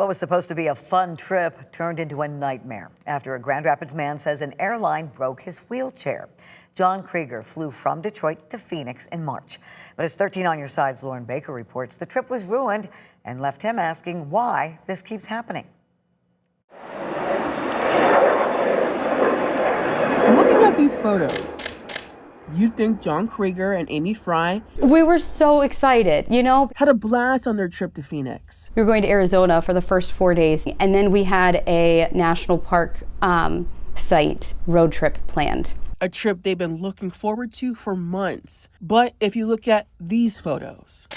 What was supposed to be a fun trip turned into a nightmare after a Grand Rapids man says an airline broke his wheelchair. Jon Krieger flew from Detroit to Phoenix in March. But as 13 on Your Side's Lauren Baker reports, the trip was ruined and left him asking why this keeps happening. Looking at these photos, you'd think Jon Krieger and Amy Fry we were so excited, had a blast on their trip to Phoenix. We were going to Arizona for the first 4 days, and then we had a national park site road trip planned. A trip they've been looking forward to for months. But if you look at these photos,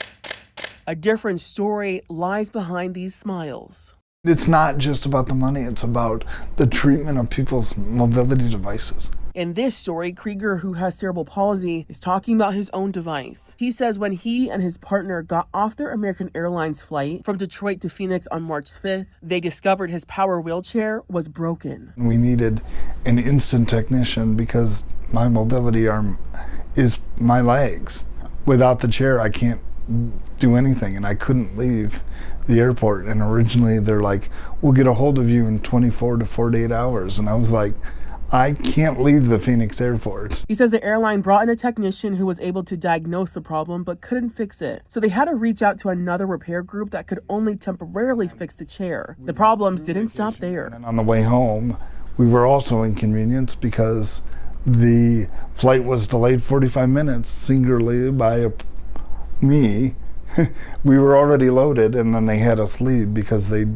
a different story lies behind these smiles. It's not just about the money, it's about the treatment of people's mobility devices. In this story, Krieger, who has cerebral palsy, is talking about his own device. He says when he and his partner got off their American Airlines flight from Detroit to Phoenix on March 5th, they discovered his power wheelchair was broken. We needed an instant technician because my mobility arm is my legs. Without the chair, I can't do anything, and I couldn't leave the airport. And originally they're like, we'll get a hold of you in 24 to 48 hours. And I was like, I can't leave the Phoenix airport. He says the airline brought in a technician who was able to diagnose the problem but couldn't fix it. So they had to reach out to another repair group that could only temporarily fix the chair. The problems didn't stop there. And on the way home, we were also inconvenienced because the flight was delayed 45 minutes singularly by me. We were already loaded, and then they had us leave because they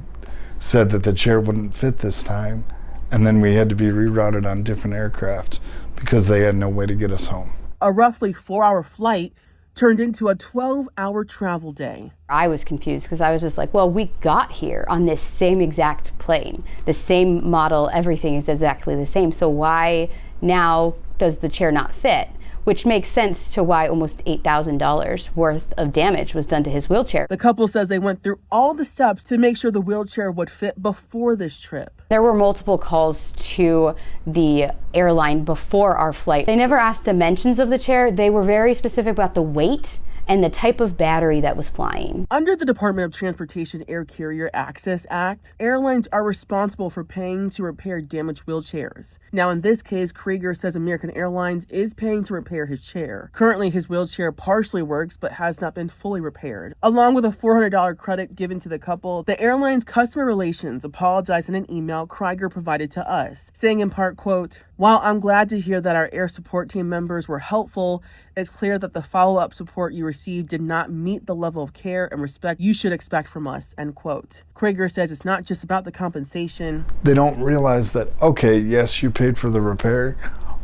said that the chair wouldn't fit this time. And then we had to be rerouted on different aircraft because they had no way to get us home. A roughly 4-hour flight turned into a 12-hour travel day. I was confused because I was just like, well, we got here on this same exact plane, the same model, everything is exactly the same. So why now does the chair not fit? Which makes sense to why almost $8,000 worth of damage was done to his wheelchair. The couple says they went through all the steps to make sure the wheelchair would fit before this trip. There were multiple calls to the airline before our flight. They never asked dimensions of the chair. They were very specific about the weight and the type of battery that was flying. Under the Department of Transportation Air Carrier Access Act, airlines are responsible for paying to repair damaged wheelchairs. Now, in this case, Krieger says American Airlines is paying to repair his chair. Currently, his wheelchair partially works but has not been fully repaired. Along with a $400 credit given to the couple, the airline's customer relations apologized in an email Krieger provided to us, saying in part, quote, "While I'm glad to hear that our air support team members were helpful, it's clear that the follow-up support you received did not meet the level of care and respect you should expect from us," end quote. Krieger says it's not just about the compensation. They don't realize that, okay, yes, you paid for the repair,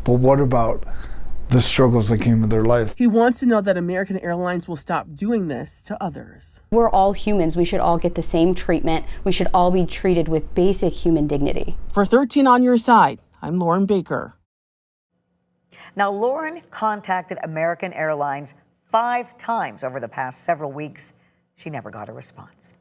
but what about the struggles that came with their life? He wants to know that American Airlines will stop doing this to others. We're all humans. We should all get the same treatment. We should all be treated with basic human dignity. For 13 on Your Side, I'm Lauren Baker. Now, Lauren contacted American Airlines 5 times over the past several weeks. She never got a response.